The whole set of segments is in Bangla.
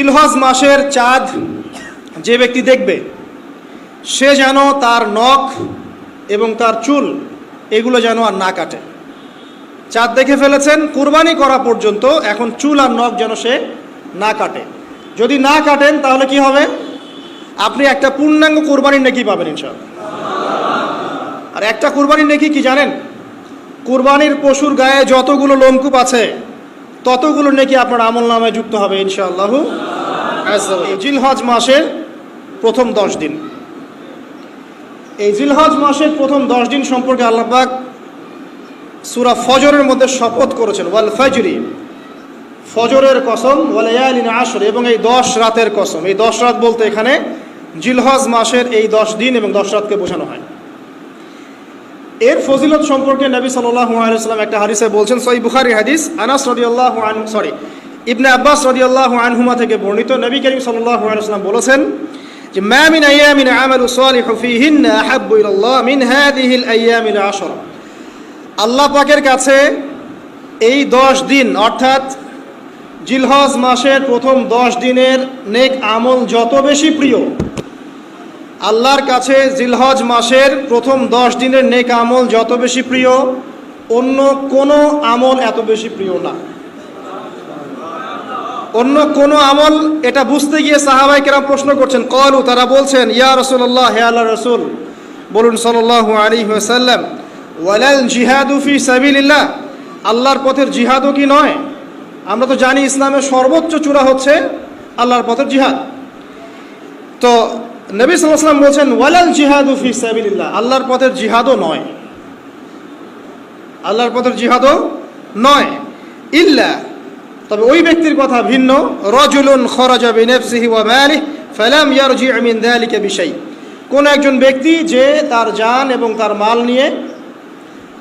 জিলহজ মাসের চাঁদ যে ব্যক্তি দেখবে সে যেন তার নখ এবং তার চুল এগুলো যেন আর না কাটে। চাঁদ দেখে ফেলেছেন, কুরবানি করা পর্যন্ত এখন চুল আর নখ যেন সে না কাটে। যদি না কাটেন তাহলে কি হবে? আপনি একটা পূর্ণাঙ্গ কুরবানির নেকি পাবেন ইনশাআল্লাহ। আর একটা কুরবানির নেকি কি জানেন? কুরবানির পশুর গায়ে যতগুলো লোমকূপ আছে ততগুলো নেকি আপনার আমল নামায় যুক্ত হবে ইনশাআল্লাহ। এই জিলহজ মাসের প্রথম 10 দিন, এই জিলহজ মাসের প্রথম 10 দিন সম্পর্কে আল্লাহ পাক সূরা ফজরের মধ্যে শপথ করেছেন, ওয়াল ফাজরি, ফজরের কসম, ওয়াল লায়ালিন আশর, এবং এই 10 রাতের কসম। এই 10 রাত বলতে এখানে জিলহজ মাসের এই 10 দিন এবং 10 রাতকে বোঝানো হয়। এর ফজিলত সম্পর্কে নবী সাল্লাল্লাহু আলাইহি ওয়াসাল্লাম একটা হাদিসে বলছেন, সহিহ বুখারী হাদিস, আনাস রাদিয়াল্লাহু আনহু ইবনে আব্বাস রাদিয়াল্লাহু আনহুমা থেকে বর্ণিত, নবী করিম সাল্লাল্লাহু আলাইহি ওয়াসাল্লাম বলেছেন যে মা মিন আইয়ামিন আমালু সালিহু ফীহিন্না আহাব্বু ইলাল্লাহ মিন হাযিহিল আইয়ামিল আশরা। আল্লাহ পাকের কাছে এই 10 দিন অর্থাৎ জিলহজ মাসের প্রথম 10 দিনের নেক আমল যত বেশি প্রিয়, আল্লাহর কাছে জিলহজ মাসের প্রথম 10 দিনের নেক আমল যত বেশি প্রিয়, অন্য কোনো আমল এত বেশি প্রিয় না। অন্য কোনো আমল, এটা বুঝতে গিয়ে সাহাবায়ে কেরাম প্রশ্ন করছেন, ক্বালু, তারা বলছেন, ইয়া রাসূলুল্লাহ, হে আল্লাহর রাসূল, বলুন সাল্লাল্লাহু আলাইহি ওয়াসাল্লাম, ওয়ালাল জিহাদু ফি সাবিলিল্লাহ, আল্লাহর পথের জিহাদও কি নয়? আমরা তো জানি ইসলামের সর্বোচ্চ চূড়া হচ্ছে আল্লাহর পথের জিহাদ। তো নবী সাল্লাল্লাহু আলাইহি ওয়াসাল্লাম বলছেন, ওয়ালাল জিহাদু ফি সাবিলিল্লাহ, আল্লাহর পথের জিহাদও নয়, আল্লাহর পথের জিহাদও নয়, ইল্লা, তবে ওই ব্যক্তির কথা ভিন্ন, রাজুলুন খরাজা বিনাফসিহি ওয়া মালিহি ফালাম ইয়ারজি মিন যালিকা বিশাই, কোন একজন ব্যক্তি যে তার জান এবং তার মাল নিয়ে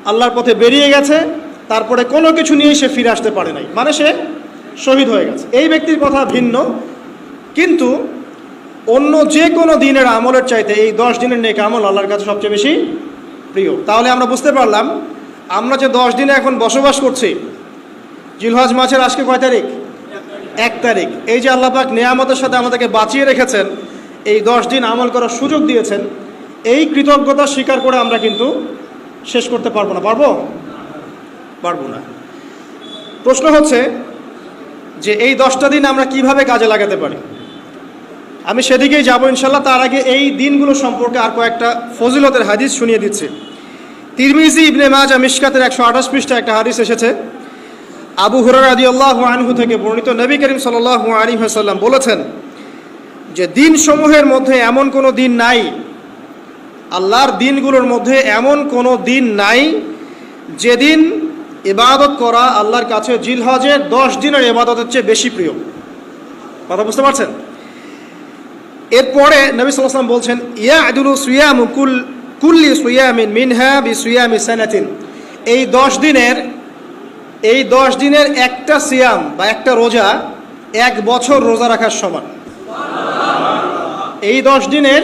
আল্লাহর পথে বেরিয়ে গেছে, তারপরে কোনো কিছু নিয়ে সে ফিরে আসতে পারে নাই, মানে সে শহীদ হয়ে গেছে, এই ব্যক্তির কথা ভিন্ন। কিন্তু অন্য যে কোনো দিনের আমলের চাইতে এই 10 দিনের নেক আমল আল্লাহর কাছে সবচেয়ে বেশি প্রিয়। তাহলে আমরা বুঝতে পারলাম, আমরা যে 10 দিনে এখন বসবাস করছি, জিলহজ মাসের আজকে কয় তারিখ? 1 তারিখ। এই যে আল্লাহ পাক নিয়ামতের সাথে আমাদেরকে বাঁচিয়ে রেখেছেন, এই 10 দিন আমল করার সুযোগ দিয়েছেন, এই কৃতজ্ঞতা স্বীকার করে আমরা কিন্তু শেষ করতে পারবো না। পারবো না। প্রশ্ন হচ্ছে যে এই 10টা দিন আমরা কিভাবে কাজে লাগাতে পারি। আমি সেদিকেই যাব ইনশাল্লাহ। তার আগে এই দিনগুলো সম্পর্কে আর কয়েকটা ফজিলতের হাদিস শুনিয়ে দিচ্ছি। তিরমিজি, ইবনে মাজাহ, মিশকাতের 128 পৃষ্ঠা একটা হাদিস এসেছে, আবু হুরায়রা রাদিয়াল্লাহু আনহু থেকে বর্ণিত, নবী করিম সাল্লাল্লাহু আলাইহি ওয়াসাল্লাম বলেছেন যে দিনসমূহের মধ্যে এমন কোনো দিন নাই, আল্লাহর দিনগুলোর মধ্যে এমন কোনো দিন নাই যেদিন ইবাদত করা আল্লাহর কাছে জিলহজের 10 দিনের ইবাদতের চেয়ে বেশি প্রিয়। কথা বুঝতে পারছেন? এরপরে নবী সাল্লাল্লাহু আলাইহি ওয়াসাল্লাম বলছেন, ইয়াদুলু সিয়ামু কুল্লি সিয়ামিন মিনহা বিসিয়ামি সানাতিন, এই 10 দিনের একটা সিয়াম বা একটা রোজা 1 বছর রোজা রাখার সমান। এই 10 দিনের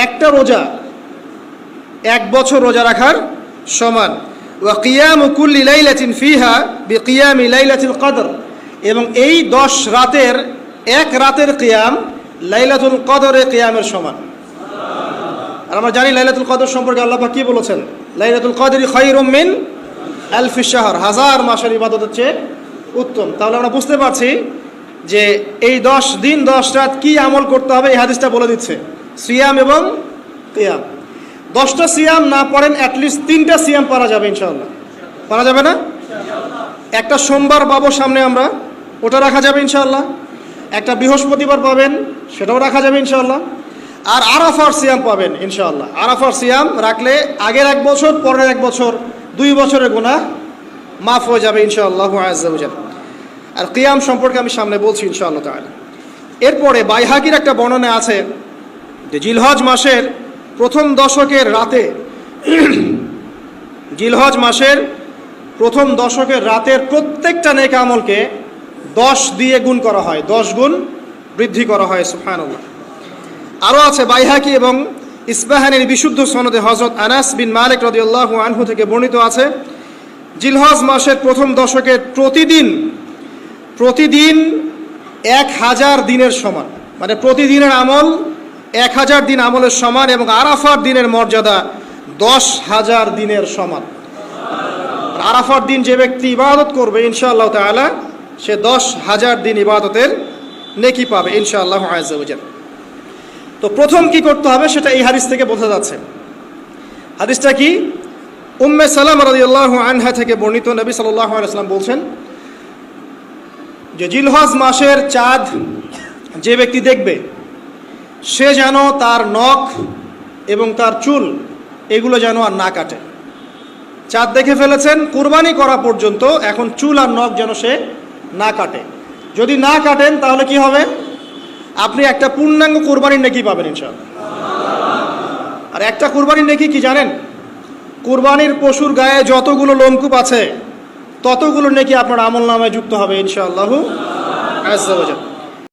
একটা রোজা 1 বছর রোজা রাখার সমান। ওয়া কিয়ামু কুল্লি লাইলাতিন ফিহা বিকিয়ামি লাইলাতুল কদর, এবং এই 10 রাতের এক রাতের কিয়াম লাইলাতুল কদরের কিয়ামের সমান। আর আমরা জানি লাইলাতুল কদর সম্পর্কে আল্লাহ পাক কি বলেছেন, লাইলাতুল কদরি খায়রুম মিন আলফি শাহর, 1000 মাসের ইবাদতের চেয়ে উত্তম। তাহলে আমরা বুঝতে পারছি যে এই 10 দিন 10 রাত কি আমল করতে হবে, এই হাদিসটা বলে দিচ্ছে, সিয়াম এবং কিয়াম। 10টা সিয়াম না পড়েন, অ্যাটলিস্ট 3টা সিয়াম পারা যাবে ইনশাআল্লাহ। পারা যাবে না? একটা সোমবার পাবো সামনে আমরা, ওটা রাখা যাবে ইনশাআল্লাহ। একটা বৃহস্পতিবার পাবেন, সেটাও রাখা যাবে ইনশাআল্লাহ। আর আরাফার সিয়াম পাবেন ইনশাআল্লাহ। আরাফার সিয়াম রাখলে আগের 1 বছর, পরের 1 বছর, 2 বছরের গুনাহ মাফ হয়ে যাবে ইনশাআল্লাহু আযজা ওয়া জাল। আর কিয়াম সম্পর্কে আমি সামনে বলছি ইনশাআল্লাহ তাআলা। এরপরে বাইহাকির একটা বর্ণনা আছে যে জিলহজ মাসের প্রথম দশকের রাতে, জিলহজ মাসের প্রথম দশকের রাতের প্রত্যেকটা নেক আমলকে 10 দিয়ে গুণ করা হয়, 10 গুণ বৃদ্ধি করা হয়। সুবহানাল্লাহ। আরও আছে বাইহাকি এবং ইসবাহানির বিশুদ্ধ সনদে হযরত আনাস বিন মালিক রাদিয়াল্লাহু আনহু থেকে বর্ণিত আছে, জিলহজ মাসের প্রথম দশকে প্রতিদিন 1000 দিনের সমান, মানে প্রতিদিনের আমল 1000 দিন আমলের সমান, এবং আরাফার দিনের মর্যাদা 10,000 দিনের সমান। আরাফার দিন যে ব্যক্তি ইবাদত করবে ইনশাআল্লাহ তাআলা সে 10,000 দিন ইবাদতের নেকি পাবে ইনশাআল্লাহ আযজা ওয়া জাল। তো প্রথম কি করতে হবে সেটা এই হাদিস থেকে বোঝা যাচ্ছে। হাদিসটা কি? উম্মে সালামা রাদিয়াল্লাহু আনহা থেকে বর্ণিত, নবী সাল্লাল্লাহু আলাইহি ওয়াসাল্লাম বলছেন যে জিলহজ মাসের চাঁদ যে ব্যক্তি দেখবে সে যেন তার নখ এবং তার চুল এগুলো যেন আর না কাটে। চাঁদ দেখে ফেলেছেন, কুরবানি করা পর্যন্ত এখন চুল আর নখ যেন সে না কাটে। যদি না কাটেন তাহলে কি হবে? আপনি একটা পূর্ণাঙ্গ কুরবানির নেকি পাবেন ইনশাআল্লাহ। আর একটা কুরবানির নেকি কি জানেন? কুরবানির পশুর গায়ে যতগুলো লোমকূপ আছে ততগুলো নেকি আপনার আমল নামায় যুক্ত হবে ইনশাআল্লাহু আযজা ওয়া জাল।